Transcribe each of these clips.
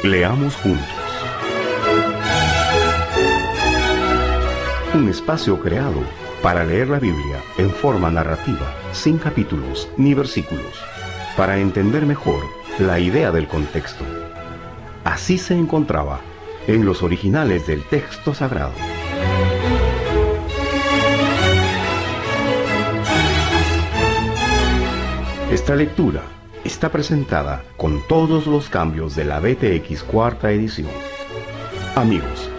Leamos juntos. Un espacio creado para leer la Biblia en forma narrativa, sin capítulos ni versículos, para entender mejor la idea del contexto. Así se encontraba en los originales del texto sagrado. Esta lectura está presentada con todos los cambios de la BTX cuarta edición. Amigos,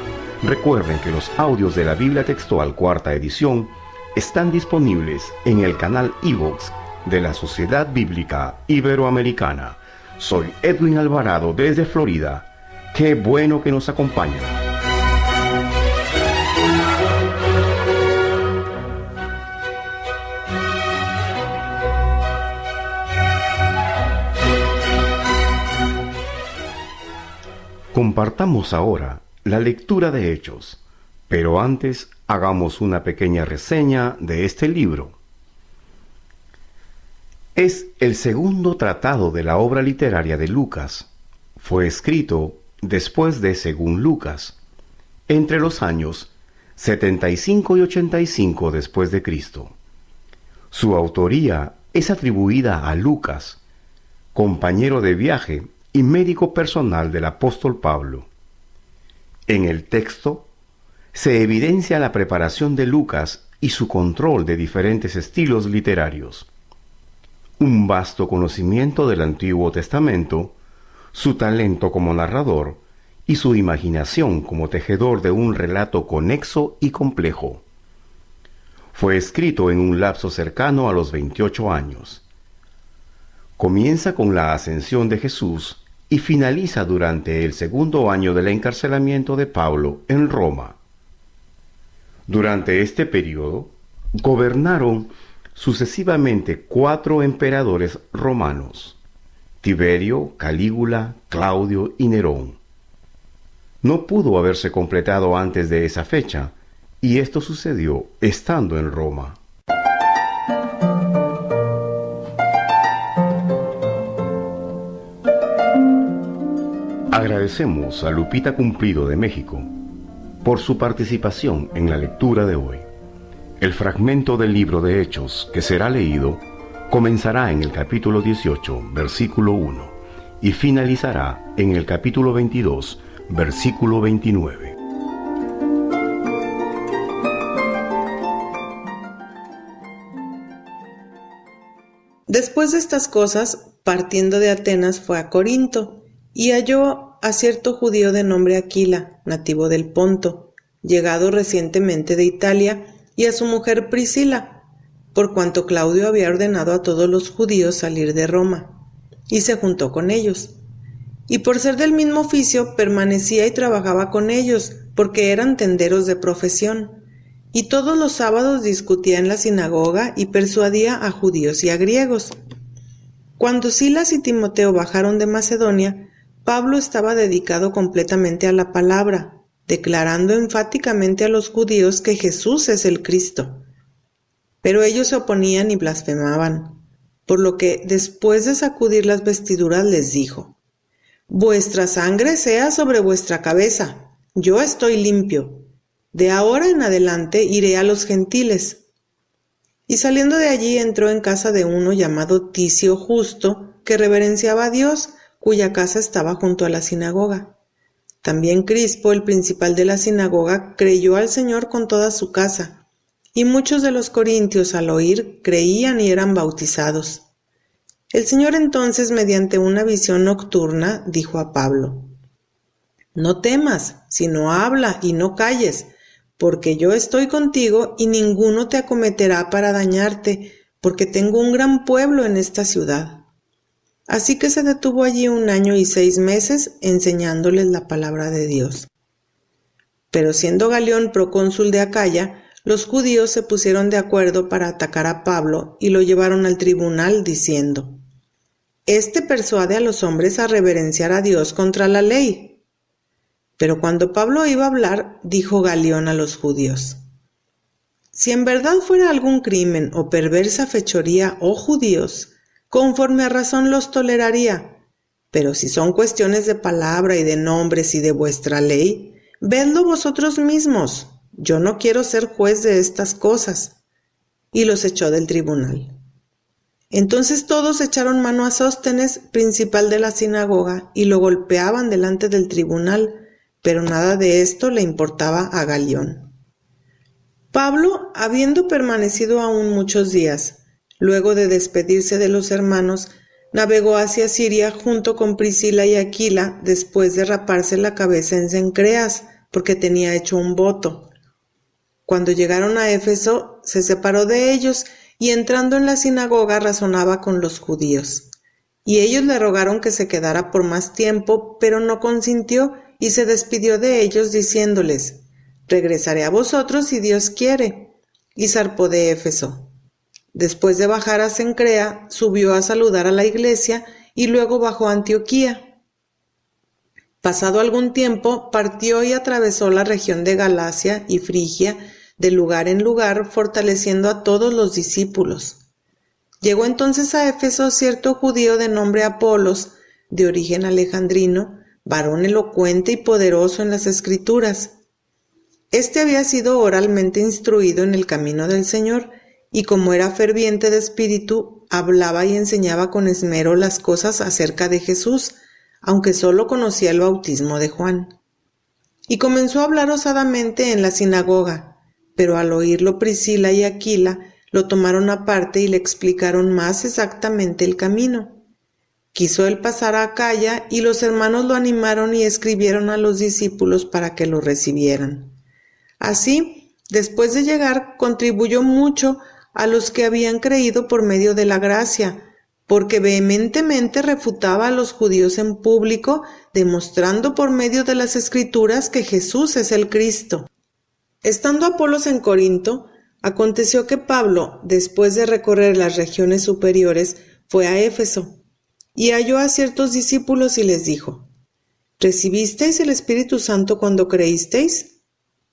recuerden que los audios de la Biblia Textual cuarta edición están disponibles en el canal iVoox de la Sociedad Bíblica Iberoamericana. Soy Edwin Alvarado desde Florida. ¡Qué bueno que nos acompañan! Compartamos ahora la lectura de Hechos, pero antes hagamos una pequeña reseña de este libro. Es el segundo tratado de la obra literaria de Lucas. Fue escrito después de Según Lucas, entre los años 75 y 85 después de Cristo. Su autoría es atribuida a Lucas, compañero de viaje y médico personal del apóstol Pablo. En el texto se evidencia la preparación de Lucas y su control de diferentes estilos literarios, un vasto conocimiento del Antiguo Testamento, su talento como narrador y su imaginación como tejedor de un relato conexo y complejo. Fue escrito en un lapso cercano a los 28 años. Comienza con la ascensión de Jesús y finaliza durante el segundo año del encarcelamiento de Pablo en Roma. Durante este periodo, gobernaron sucesivamente 4 emperadores romanos: Tiberio, Calígula, Claudio y Nerón. No pudo haberse completado antes de esa fecha, y esto sucedió estando en Roma. Agradecemos a Lupita Cumplido de México por su participación en la lectura de hoy. El fragmento del libro de Hechos que será leído comenzará en el capítulo 18, versículo 1, y finalizará en el capítulo 22, versículo 29. Después de estas cosas, partiendo de Atenas, fue a Corinto, y halló a cierto judío de nombre Aquila, nativo del Ponto, llegado recientemente de Italia, y a su mujer Priscila, por cuanto Claudio había ordenado a todos los judíos salir de Roma, y se juntó con ellos. Y por ser del mismo oficio, permanecía y trabajaba con ellos, porque eran tenderos de profesión, y todos los sábados discutía en la sinagoga y persuadía a judíos y a griegos. Cuando Silas y Timoteo bajaron de Macedonia, Pablo estaba dedicado completamente a la palabra, declarando enfáticamente a los judíos que Jesús es el Cristo. Pero ellos se oponían y blasfemaban, por lo que después de sacudir las vestiduras les dijo: «Vuestra sangre sea sobre vuestra cabeza, yo estoy limpio. De ahora en adelante iré a los gentiles». Y saliendo de allí entró en casa de uno llamado Ticio Justo, que reverenciaba a Dios, cuya casa estaba junto a la sinagoga. También Crispo, el principal de la sinagoga, creyó al Señor con toda su casa, y muchos de los corintios al oír creían y eran bautizados. El Señor entonces, mediante una visión nocturna, dijo a Pablo: «No temas, sino habla y no calles, porque yo estoy contigo y ninguno te acometerá para dañarte, porque tengo un gran pueblo en esta ciudad». Así que se detuvo allí 1 año y 6 meses enseñándoles la palabra de Dios. Pero siendo Galión procónsul de Acaya, los judíos se pusieron de acuerdo para atacar a Pablo y lo llevaron al tribunal diciendo: «Este persuade a los hombres a reverenciar a Dios contra la ley». Pero cuando Pablo iba a hablar, dijo Galión a los judíos: «Si en verdad fuera algún crimen o perversa fechoría, oh judíos, conforme a razón los toleraría, Pero si son cuestiones de palabra y de nombres y de vuestra ley, vedlo vosotros mismos. Yo no quiero ser juez de estas cosas. Y los echó del tribunal. Entonces todos echaron mano a Sóstenes, principal de la sinagoga, y lo golpeaban delante del tribunal, pero nada de esto le importaba a Galión. Pablo, habiendo permanecido aún muchos días, luego de despedirse de los hermanos, navegó hacia Siria junto con Priscila y Aquila, después de raparse la cabeza en Cencreas, porque tenía hecho un voto. Cuando llegaron a Éfeso, se separó de ellos, y entrando en la sinagoga razonaba con los judíos. Y ellos le rogaron que se quedara por más tiempo, pero no consintió, y se despidió de ellos diciéndoles: regresaré a vosotros si Dios quiere. Y zarpó de Éfeso. Después de bajar a Cencrea, subió a saludar a la iglesia, y luego bajó a Antioquía. Pasado algún tiempo, partió y atravesó la región de Galacia y Frigia, de lugar en lugar, fortaleciendo a todos los discípulos. Llegó entonces a Éfeso cierto judío de nombre Apolos, de origen alejandrino, varón elocuente y poderoso en las Escrituras. Este había sido oralmente instruido en el camino del Señor, y como era ferviente de espíritu, hablaba y enseñaba con esmero las cosas acerca de Jesús, aunque solo conocía el bautismo de Juan. Y comenzó a hablar osadamente en la sinagoga, pero al oírlo Priscila y Aquila lo tomaron aparte y le explicaron más exactamente el camino. Quiso él pasar a Acaya, y los hermanos lo animaron y escribieron a los discípulos para que lo recibieran. Así, después de llegar, contribuyó mucho a los que habían creído por medio de la gracia, porque vehementemente refutaba a los judíos en público, demostrando por medio de las Escrituras que Jesús es el Cristo. Estando Apolos en Corinto, aconteció que Pablo, después de recorrer las regiones superiores, fue a Éfeso, y halló a ciertos discípulos y les dijo: ¿recibisteis el Espíritu Santo cuando creísteis?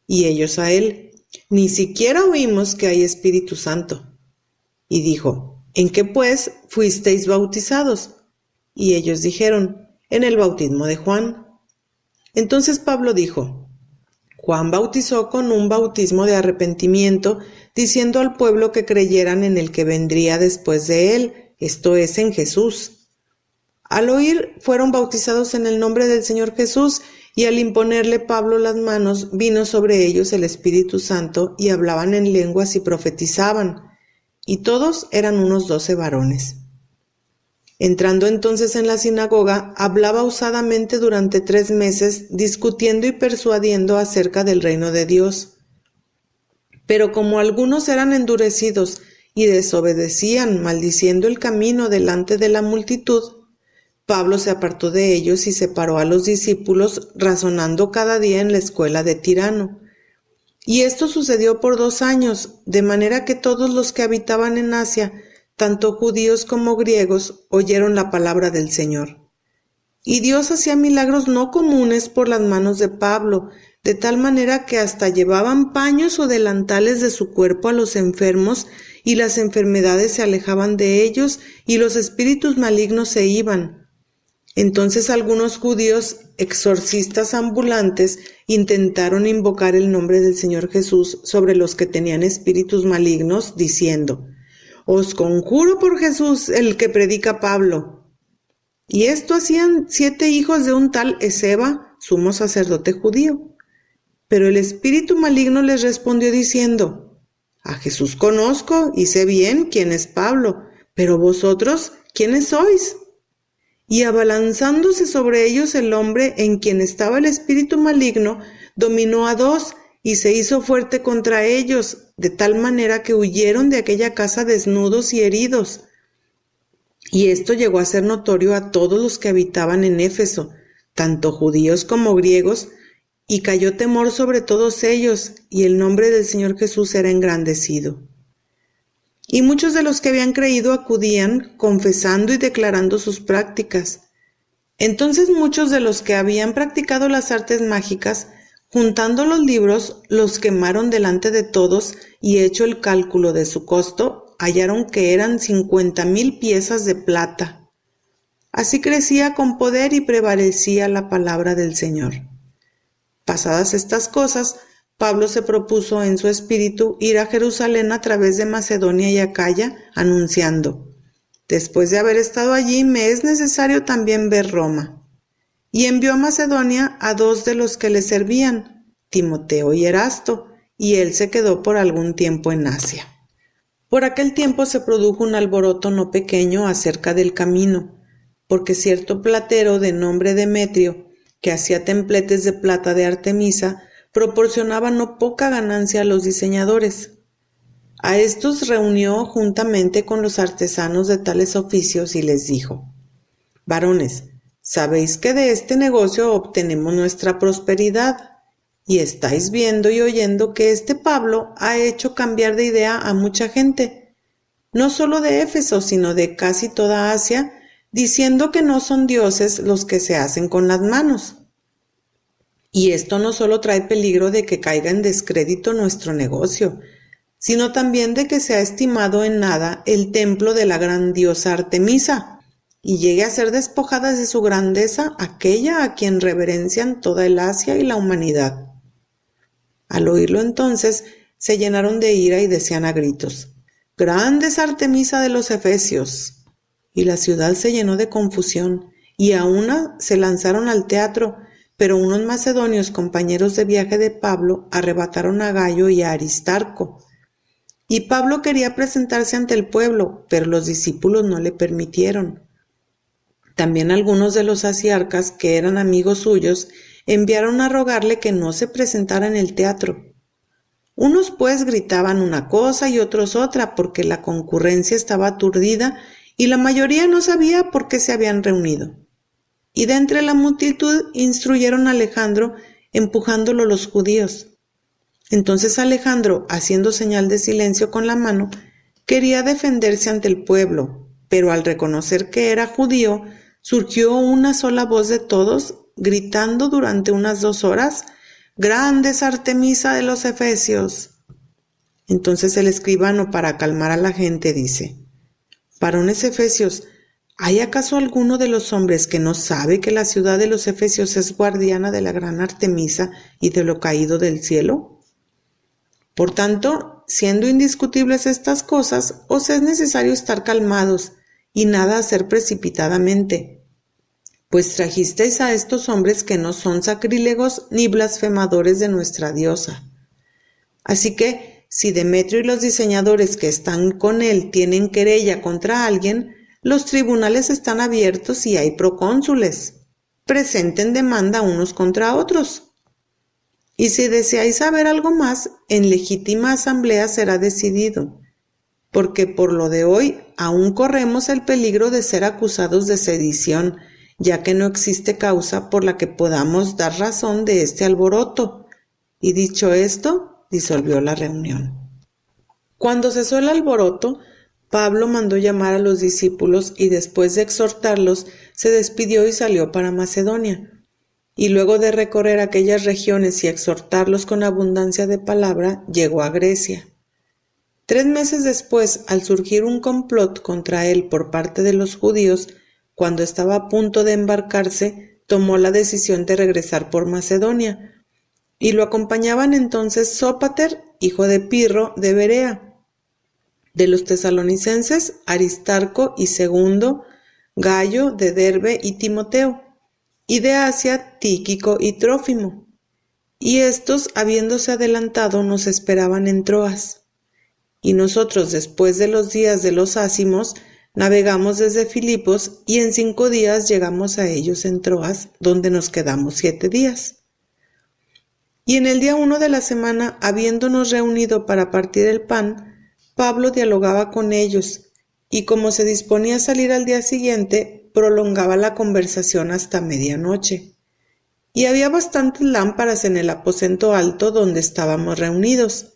Y ellos a él: ni siquiera oímos que hay Espíritu Santo. Y dijo: ¿en qué pues fuisteis bautizados? Y ellos dijeron: en el bautismo de Juan. Entonces Pablo dijo: Juan bautizó con un bautismo de arrepentimiento, diciendo al pueblo que creyeran en el que vendría después de él, esto es, en Jesús. Al oír, fueron bautizados en el nombre del Señor Jesús, y al imponerle Pablo las manos, vino sobre ellos el Espíritu Santo, y hablaban en lenguas y profetizaban, y todos eran unos 12 varones. Entrando entonces en la sinagoga, hablaba osadamente durante 3 meses, discutiendo y persuadiendo acerca del reino de Dios. Pero como algunos eran endurecidos y desobedecían, maldiciendo el camino delante de la multitud, Pablo se apartó de ellos y separó a los discípulos, razonando cada día en la escuela de Tirano. Y esto sucedió por 2 años, de manera que todos los que habitaban en Asia, tanto judíos como griegos, oyeron la palabra del Señor. Y Dios hacía milagros no comunes por las manos de Pablo, de tal manera que hasta llevaban paños o delantales de su cuerpo a los enfermos, y las enfermedades se alejaban de ellos, y los espíritus malignos se iban. Entonces algunos judíos, exorcistas ambulantes, intentaron invocar el nombre del Señor Jesús sobre los que tenían espíritus malignos, diciendo: «Os conjuro por Jesús, el que predica Pablo». Y esto hacían 7 hijos de un tal Esceva, sumo sacerdote judío. Pero el espíritu maligno les respondió diciendo: «A Jesús conozco y sé bien quién es Pablo, pero vosotros, ¿quiénes sois?». Y abalanzándose sobre ellos el hombre en quien estaba el espíritu maligno, dominó a 2 y se hizo fuerte contra ellos, de tal manera que huyeron de aquella casa desnudos y heridos. Y esto llegó a ser notorio a todos los que habitaban en Éfeso, tanto judíos como griegos, y cayó temor sobre todos ellos, y el nombre del Señor Jesús era engrandecido. Y muchos de los que habían creído acudían, confesando y declarando sus prácticas. Entonces muchos de los que habían practicado las artes mágicas, juntando los libros, los quemaron delante de todos, y hecho el cálculo de su costo, hallaron que eran 50,000 piezas de plata. Así crecía con poder y prevalecía la palabra del Señor. Pasadas estas cosas, Pablo se propuso en su espíritu ir a Jerusalén a través de Macedonia y Acaya, anunciando: después de haber estado allí, me es necesario también ver Roma. Y envió a Macedonia a 2 de los que le servían, Timoteo y Erasto, y él se quedó por algún tiempo en Asia. Por aquel tiempo se produjo un alboroto no pequeño acerca del camino, porque cierto platero de nombre Demetrio, que hacía templetes de plata de Artemisa, proporcionaba no poca ganancia a los diseñadores. A estos reunió juntamente con los artesanos de tales oficios y les dijo: varones, sabéis que de este negocio obtenemos nuestra prosperidad, y estáis viendo y oyendo que este Pablo ha hecho cambiar de idea a mucha gente, no solo de Éfeso, sino de casi toda Asia, diciendo que no son dioses los que se hacen con las manos. Y esto no solo trae peligro de que caiga en descrédito nuestro negocio, sino también de que sea estimado en nada el templo de la gran diosa Artemisa, y llegue a ser despojada de su grandeza aquella a quien reverencian toda el Asia y la humanidad. Al oírlo entonces, se llenaron de ira y decían a gritos: ¡grande es Artemisa de los Efesios! Y la ciudad se llenó de confusión, y a una se lanzaron al teatro, pero unos macedonios, compañeros de viaje de Pablo, arrebataron a Gayo y a Aristarco. Y Pablo quería presentarse ante el pueblo, pero los discípulos no le permitieron. También algunos de los asiarcas, que eran amigos suyos, enviaron a rogarle que no se presentara en el teatro. Unos pues gritaban una cosa y otros otra, porque la concurrencia estaba aturdida y la mayoría no sabía por qué se habían reunido. Y de entre la multitud instruyeron a Alejandro, empujándolo los judíos. Entonces Alejandro, haciendo señal de silencio con la mano, quería defenderse ante el pueblo, pero al reconocer que era judío, surgió una sola voz de todos, gritando durante unas 2 horas: ¡grande es Artemisa de los Efesios! Entonces el escribano, para calmar a la gente, dice: varones efesios, ¿hay acaso alguno de los hombres que no sabe que la ciudad de los Efesios es guardiana de la gran Artemisa y de lo caído del cielo? Por tanto, siendo indiscutibles estas cosas, os es necesario estar calmados y nada hacer precipitadamente, pues trajisteis a estos hombres que no son sacrílegos ni blasfemadores de nuestra diosa. Así que, si Demetrio y los diseñadores que están con él tienen querella contra alguien, los tribunales están abiertos y hay procónsules. Presenten demanda unos contra otros. Y si deseáis saber algo más, en legítima asamblea será decidido, porque por lo de hoy aún corremos el peligro de ser acusados de sedición, ya que no existe causa por la que podamos dar razón de este alboroto. Y dicho esto, disolvió la reunión. Cuando cesó el alboroto, Pablo mandó llamar a los discípulos y después de exhortarlos, se despidió y salió para Macedonia. Y luego de recorrer aquellas regiones y exhortarlos con abundancia de palabra, llegó a Grecia. 3 meses después, al surgir un complot contra él por parte de los judíos, cuando estaba a punto de embarcarse, tomó la decisión de regresar por Macedonia, y lo acompañaban entonces Sópater, hijo de Pirro, de Berea; de los tesalonicenses, Aristarco y Segundo, Gayo de Derbe y Timoteo; y de Asia, Tíquico y Trófimo. Y estos, habiéndose adelantado, nos esperaban en Troas. Y nosotros, después de los días de los ázimos, navegamos desde Filipos y en 5 días llegamos a ellos en Troas, donde nos quedamos 7 días. Y en el día 1 de la semana, habiéndonos reunido para partir el pan, Pablo dialogaba con ellos, y como se disponía a salir al día siguiente, prolongaba la conversación hasta medianoche. Y había bastantes lámparas en el aposento alto donde estábamos reunidos.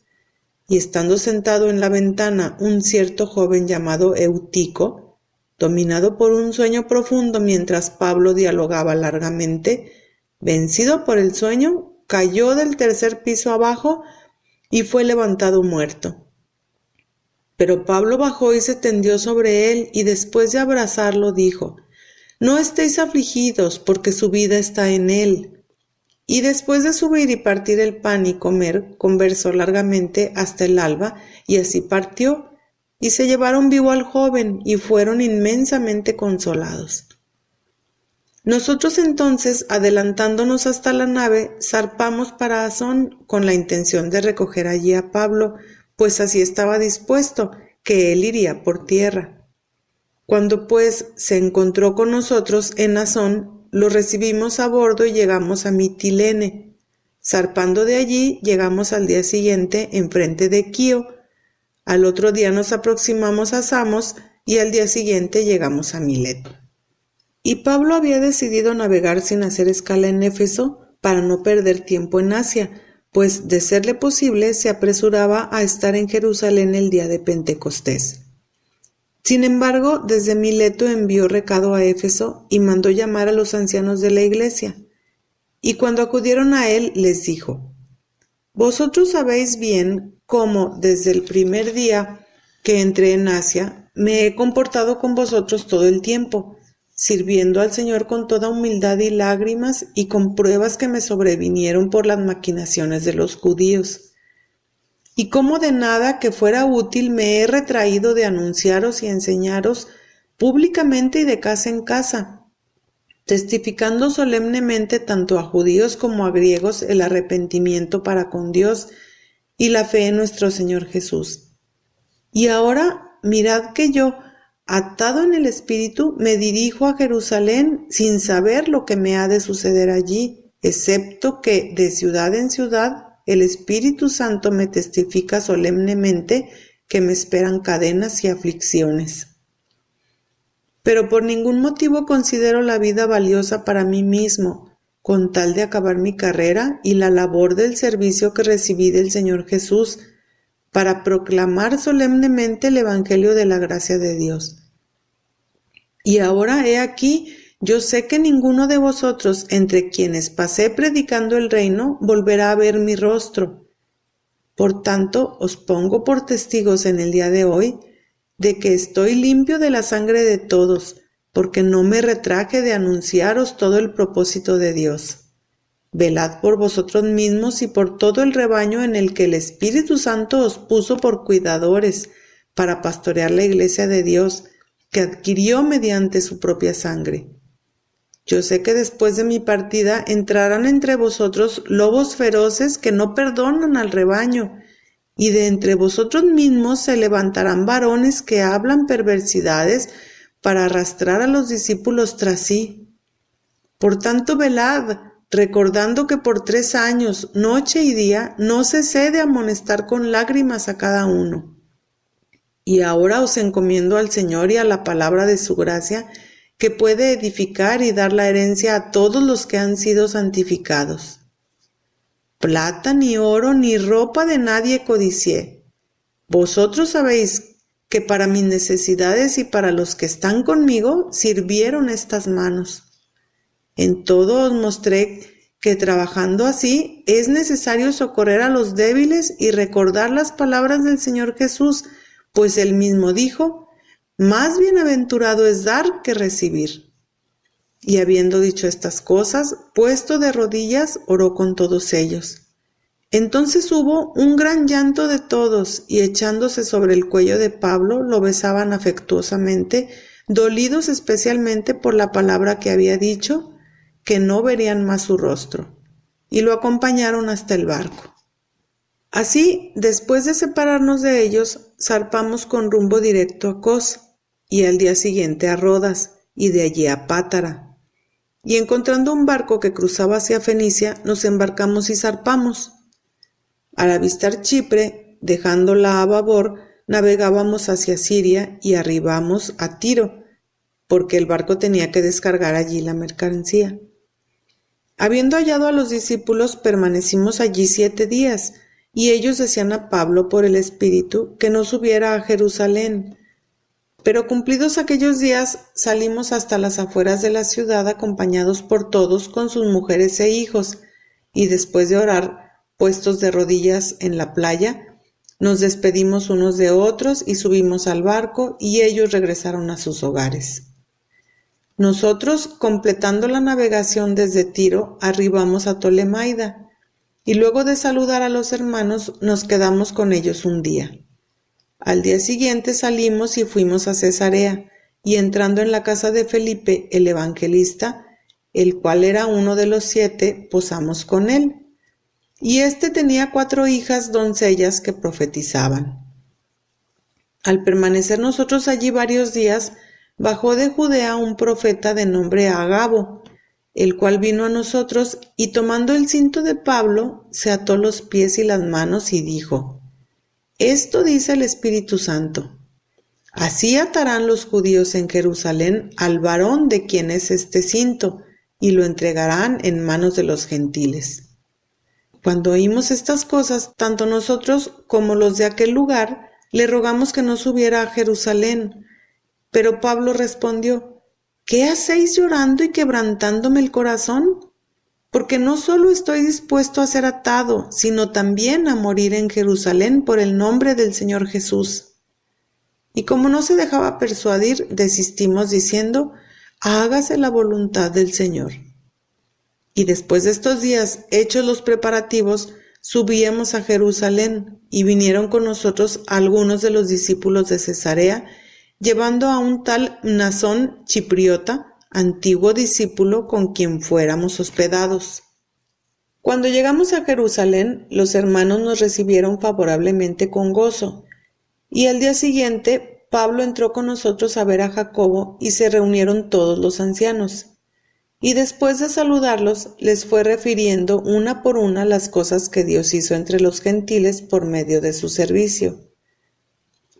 Y estando sentado en la ventana un cierto joven llamado Eutico, dominado por un sueño profundo mientras Pablo dialogaba largamente, vencido por el sueño, cayó del 3er piso abajo y fue levantado muerto. Pero Pablo bajó y se tendió sobre él y después de abrazarlo dijo: No estéis afligidos, porque su vida está en él. Y después de subir y partir el pan y comer, conversó largamente hasta el alba, y así partió, y se llevaron vivo al joven, y fueron inmensamente consolados. Nosotros entonces, adelantándonos hasta la nave, zarpamos para Asón con la intención de recoger allí a Pablo, pues así estaba dispuesto, que él iría por tierra. Cuando pues se encontró con nosotros en Asón, lo recibimos a bordo y llegamos a Mitilene. Zarpando de allí, llegamos al día siguiente enfrente de Quío. Al otro día nos aproximamos a Samos y al día siguiente llegamos a Mileto. Y Pablo había decidido navegar sin hacer escala en Éfeso para no perder tiempo en Asia, pues de serle posible se apresuraba a estar en Jerusalén el día de Pentecostés. Sin embargo, desde Mileto envió recado a Éfeso y mandó llamar a los ancianos de la iglesia. Y cuando acudieron a él, les dijo: Vosotros sabéis bien cómo desde el primer día que entré en Asia me he comportado con vosotros todo el tiempo, sirviendo al Señor con toda humildad y lágrimas y con pruebas que me sobrevinieron por las maquinaciones de los judíos. Y cómo de nada que fuera útil me he retraído de anunciaros y enseñaros públicamente y de casa en casa, testificando solemnemente tanto a judíos como a griegos el arrepentimiento para con Dios y la fe en nuestro Señor Jesús. Y ahora mirad que yo, atado en el Espíritu, me dirijo a Jerusalén sin saber lo que me ha de suceder allí, excepto que de ciudad en ciudad el Espíritu Santo me testifica solemnemente que me esperan cadenas y aflicciones. Pero por ningún motivo considero la vida valiosa para mí mismo, con tal de acabar mi carrera y la labor del servicio que recibí del Señor Jesús, para proclamar solemnemente el Evangelio de la gracia de Dios. Y ahora he aquí, yo sé que ninguno de vosotros, entre quienes pasé predicando el reino, volverá a ver mi rostro. Por tanto, os pongo por testigos en el día de hoy, de que estoy limpio de la sangre de todos, porque no me retraje de anunciaros todo el propósito de Dios. Velad por vosotros mismos y por todo el rebaño en el que el Espíritu Santo os puso por cuidadores, para pastorear la iglesia de Dios, que adquirió mediante su propia sangre. Yo sé que después de mi partida entrarán entre vosotros lobos feroces que no perdonan al rebaño, y de entre vosotros mismos se levantarán varones que hablan perversidades para arrastrar a los discípulos tras sí. Por tanto, velad, recordando que por 3 años, noche y día, no cesé de amonestar con lágrimas a cada uno. Y ahora os encomiendo al Señor y a la palabra de su gracia, que puede edificar y dar la herencia a todos los que han sido santificados. Plata, ni oro, ni ropa de nadie codicié. Vosotros sabéis que para mis necesidades y para los que están conmigo sirvieron estas manos. En todo os mostré que trabajando así es necesario socorrer a los débiles y recordar las palabras del Señor Jesús, pues él mismo dijo: más bienaventurado es dar que recibir. Y habiendo dicho estas cosas, puesto de rodillas, oró con todos ellos. Entonces hubo un gran llanto de todos, y echándose sobre el cuello de Pablo, lo besaban afectuosamente, dolidos especialmente por la palabra que había dicho, que no verían más su rostro, y lo acompañaron hasta el barco. Así, después de separarnos de ellos, zarpamos con rumbo directo a Cos, y al día siguiente a Rodas, y de allí a Pátara. Y encontrando un barco que cruzaba hacia Fenicia, nos embarcamos y zarpamos. Al avistar Chipre, dejándola a babor, navegábamos hacia Siria y arribamos a Tiro, porque el barco tenía que descargar allí la mercancía. Habiendo hallado a los discípulos, permanecimos allí 7 días, y ellos decían a Pablo por el Espíritu que no subiera a Jerusalén. Pero cumplidos aquellos días, salimos hasta las afueras de la ciudad acompañados por todos con sus mujeres e hijos, y después de orar, puestos de rodillas en la playa, nos despedimos unos de otros y subimos al barco, y ellos regresaron a sus hogares. Nosotros, completando la navegación desde Tiro, arribamos a Tolemaida, y luego de saludar a los hermanos nos quedamos con ellos un día. Al día siguiente salimos y fuimos a Cesarea, y entrando en la casa de Felipe, el evangelista, el cual era uno de los 7, posamos con él. Y éste tenía 4 hijas doncellas que profetizaban. Al permanecer nosotros allí varios días, bajó de Judea un profeta de nombre Agabo, el cual vino a nosotros y tomando el cinto de Pablo, se ató los pies y las manos y dijo: Esto dice el Espíritu Santo: Así atarán los judíos en Jerusalén al varón de quien es este cinto, y lo entregarán en manos de los gentiles. Cuando oímos estas cosas, tanto nosotros como los de aquel lugar, le rogamos que no subiera a Jerusalén. Pero Pablo respondió: ¿Qué hacéis llorando y quebrantándome el corazón? Porque no solo estoy dispuesto a ser atado, sino también a morir en Jerusalén por el nombre del Señor Jesús. Y como no se dejaba persuadir, desistimos diciendo: Hágase la voluntad del Señor. Y después de estos días, hechos los preparativos, subíamos a Jerusalén, y vinieron con nosotros algunos de los discípulos de Cesarea, llevando a un tal Mnasón chipriota, antiguo discípulo con quien fuéramos hospedados. Cuando llegamos a Jerusalén, los hermanos nos recibieron favorablemente con gozo, y al día siguiente Pablo entró con nosotros a ver a Jacobo y se reunieron todos los ancianos. Y después de saludarlos, les fue refiriendo una por una las cosas que Dios hizo entre los gentiles por medio de su servicio.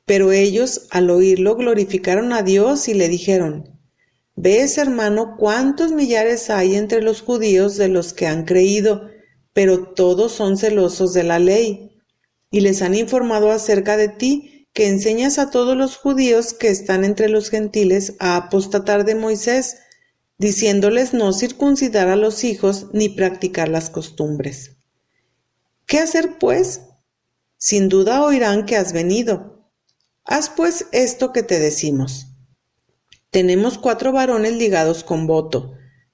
Pero ellos, al oírlo, glorificaron a Dios y le dijeron: ¿Ves, hermano, cuántos millares hay entre los judíos de los que han creído, pero todos son celosos de la ley? Y les han informado acerca de ti, que enseñas a todos los judíos que están entre los gentiles a apostatar de Moisés, diciéndoles no circuncidar a los hijos ni practicar las costumbres. ¿Qué hacer, pues? Sin duda oirán que has venido. Haz pues esto que te decimos. Tenemos 4 varones ligados con voto.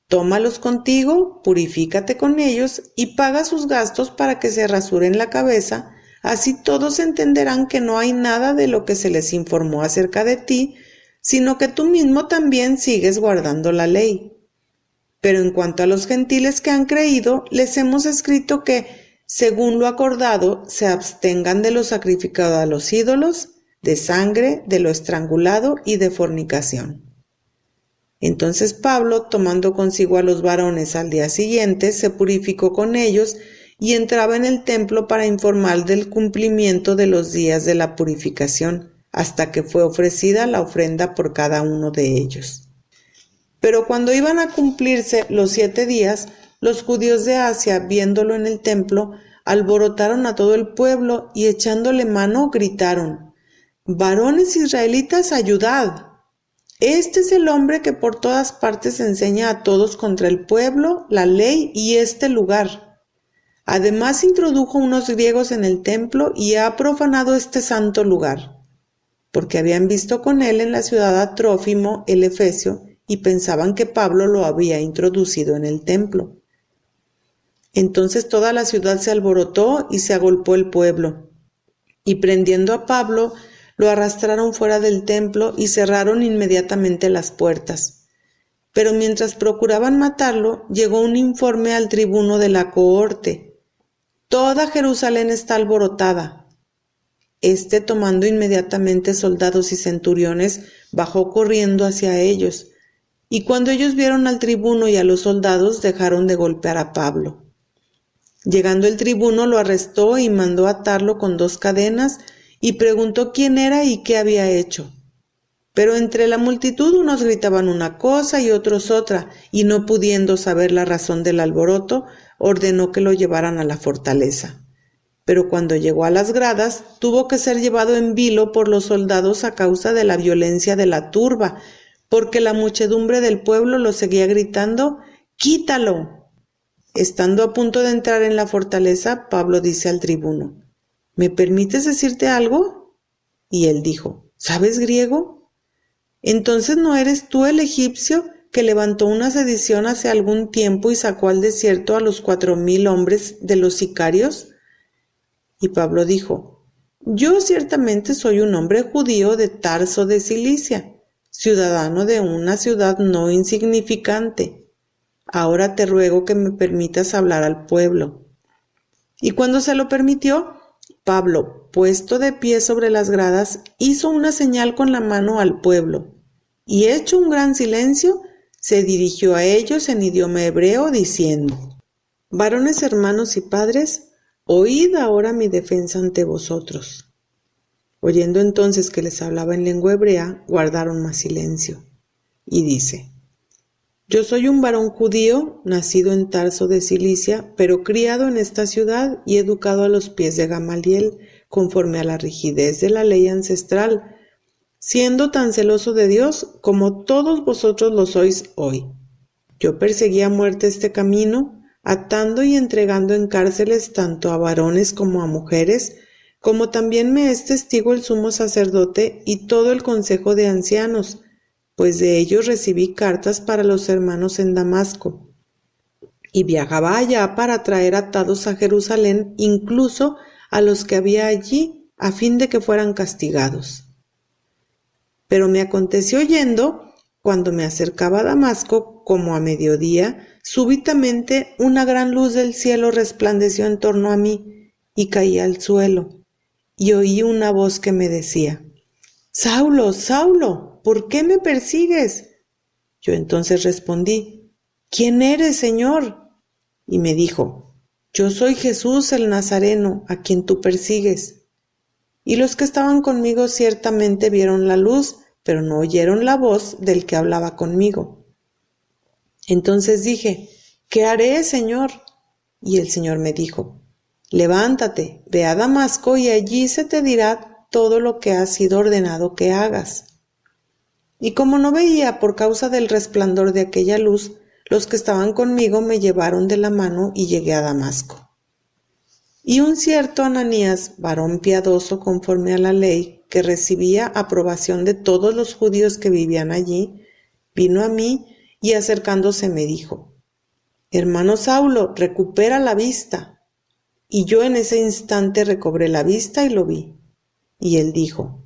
Tómalos contigo, purifícate con ellos y paga sus gastos para que se rasuren la cabeza, así todos entenderán que no hay nada de lo que se les informó acerca de ti, sino que tú mismo también sigues guardando la ley. Pero en cuanto a los gentiles que han creído, les hemos escrito que, según lo acordado, se abstengan de lo sacrificado a los ídolos, de sangre, de lo estrangulado y de fornicación. Entonces Pablo, tomando consigo a los varones al día siguiente, se purificó con ellos y entraba en el templo para informar del cumplimiento de los días de la purificación, hasta que fue ofrecida la ofrenda por cada uno de ellos. Pero cuando iban a cumplirse los 7 días, los judíos de Asia, viéndolo en el templo, alborotaron a todo el pueblo y echándole mano gritaron: «Varones israelitas, ayudad. Este es el hombre que por todas partes enseña a todos contra el pueblo, la ley y este lugar. Además introdujo unos griegos en el templo y ha profanado este santo lugar». Porque habían visto con él en la ciudad a Trófimo el Efesio y pensaban que Pablo lo había introducido en el templo. Entonces toda la ciudad se alborotó y se agolpó el pueblo, y prendiendo a Pablo, lo arrastraron fuera del templo y cerraron inmediatamente las puertas. Pero mientras procuraban matarlo, llegó un informe al tribuno de la cohorte: «Toda Jerusalén está alborotada». Este, tomando inmediatamente soldados y centuriones, bajó corriendo hacia ellos, y cuando ellos vieron al tribuno y a los soldados, dejaron de golpear a Pablo. Llegando el tribuno, lo arrestó y mandó atarlo con 2 cadenas, y preguntó quién era y qué había hecho. Pero entre la multitud unos gritaban una cosa y otros otra, y no pudiendo saber la razón del alboroto, ordenó que lo llevaran a la fortaleza. Pero cuando llegó a las gradas, tuvo que ser llevado en vilo por los soldados a causa de la violencia de la turba, porque la muchedumbre del pueblo lo seguía gritando: «¡Quítalo!». Estando a punto de entrar en la fortaleza, Pablo dice al tribuno: «¿Me permites decirte algo?». Y él dijo: «¿Sabes griego? Entonces ¿no eres tú el egipcio que levantó una sedición hace algún tiempo y sacó al desierto a los 4,000 hombres de los sicarios? Y Pablo dijo: Yo ciertamente soy un hombre judío de Tarso de Cilicia, ciudadano de una ciudad no insignificante. Ahora te ruego que me permitas hablar al pueblo. Y cuando se lo permitió, Pablo, puesto de pie sobre las gradas, hizo una señal con la mano al pueblo, y hecho un gran silencio, se dirigió a ellos en idioma hebreo, diciendo: Varones, hermanos y padres, oíd ahora mi defensa ante vosotros. Oyendo entonces que les hablaba en lengua hebrea, guardaron más silencio. Y dice: Yo soy un varón judío, nacido en Tarso de Cilicia, pero criado en esta ciudad y educado a los pies de Gamaliel, conforme a la rigidez de la ley ancestral, siendo tan celoso de Dios como todos vosotros lo sois hoy. Yo perseguí a muerte este camino, atando y entregando en cárceles tanto a varones como a mujeres, como también me es testigo el sumo sacerdote y todo el consejo de ancianos, pues de ellos recibí cartas para los hermanos en Damasco. Y viajaba allá para traer atados a Jerusalén, incluso a los que había allí, a fin de que fueran castigados. Pero me aconteció yendo, cuando me acercaba a Damasco, como a mediodía, súbitamente una gran luz del cielo resplandeció en torno a mí, y caí al suelo, y oí una voz que me decía: Saulo, Saulo, ¿por qué me persigues? Yo entonces respondí: ¿Quién eres, Señor? Y me dijo: Yo soy Jesús el Nazareno, a quien tú persigues. Y los que estaban conmigo ciertamente vieron la luz, pero no oyeron la voz del que hablaba conmigo. Entonces dije: ¿Qué haré, Señor? Y el Señor me dijo: Levántate, ve a Damasco y allí se te dirá todo lo que ha sido ordenado que hagas. Y como no veía por causa del resplandor de aquella luz, los que estaban conmigo me llevaron de la mano y llegué a Damasco. Y un cierto Ananías, varón piadoso conforme a la ley, que recibía aprobación de todos los judíos que vivían allí, vino a mí y acercándose me dijo: Hermano Saulo, recupera la vista. Y yo en ese instante recobré la vista y lo vi. Y él dijo: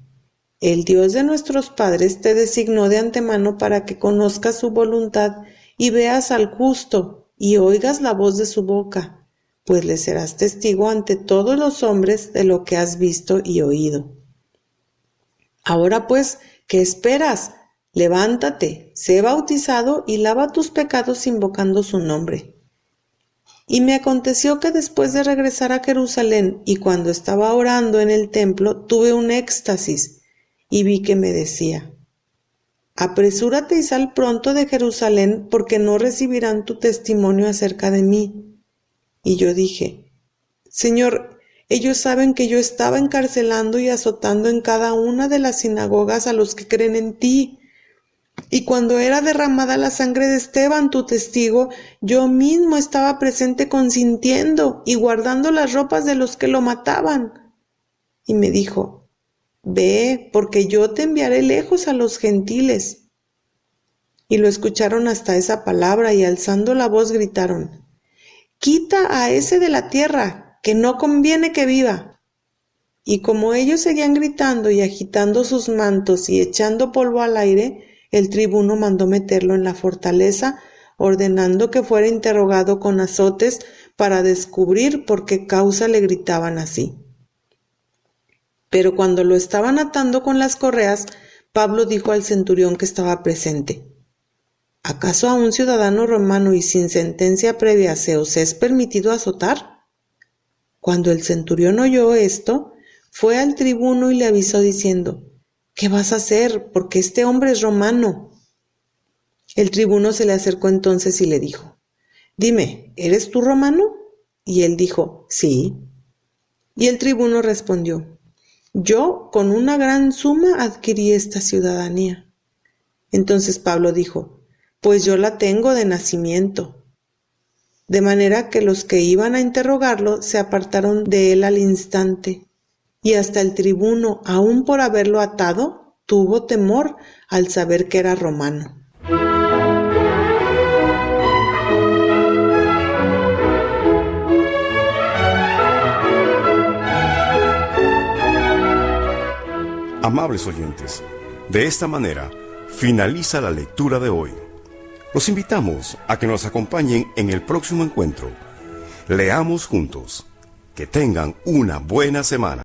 El Dios de nuestros padres te designó de antemano para que conozcas su voluntad y veas al justo y oigas la voz de su boca, pues le serás testigo ante todos los hombres de lo que has visto y oído. Ahora pues, ¿qué esperas? Levántate, sé bautizado y lava tus pecados invocando su nombre. Y me aconteció que después de regresar a Jerusalén y cuando estaba orando en el templo, tuve un éxtasis y vi que me decía: Apresúrate y sal pronto de Jerusalén, porque no recibirán tu testimonio acerca de mí. Y yo dije: Señor, ellos saben que yo estaba encarcelando y azotando en cada una de las sinagogas a los que creen en ti. Y cuando era derramada la sangre de Esteban, tu testigo, yo mismo estaba presente consintiendo y guardando las ropas de los que lo mataban. Y me dijo: Ve, porque yo te enviaré lejos a los gentiles. Y lo escucharon hasta esa palabra y alzando la voz gritaron: Quita a ese de la tierra, que no conviene que viva. Y como ellos seguían gritando y agitando sus mantos y echando polvo al aire, el tribuno mandó meterlo en la fortaleza, ordenando que fuera interrogado con azotes para descubrir por qué causa le gritaban así. Pero cuando lo estaban atando con las correas, Pablo dijo al centurión que estaba presente: ¿Acaso a un ciudadano romano y sin sentencia previa se os es permitido azotar? Cuando el centurión oyó esto, fue al tribuno y le avisó diciendo: ¿Qué vas a hacer? Porque este hombre es romano. El tribuno se le acercó entonces y le dijo: Dime, ¿eres tú romano? Y él dijo: Sí. Y el tribuno respondió: Yo con una gran suma adquirí esta ciudadanía. Entonces Pablo dijo: Pues yo la tengo de nacimiento. De manera que los que iban a interrogarlo se apartaron de él al instante. Y hasta el tribuno, aun por haberlo atado, tuvo temor al saber que era romano. Amables oyentes, de esta manera finaliza la lectura de hoy. Los invitamos a que nos acompañen en el próximo encuentro. Leamos juntos. Que tengan una buena semana.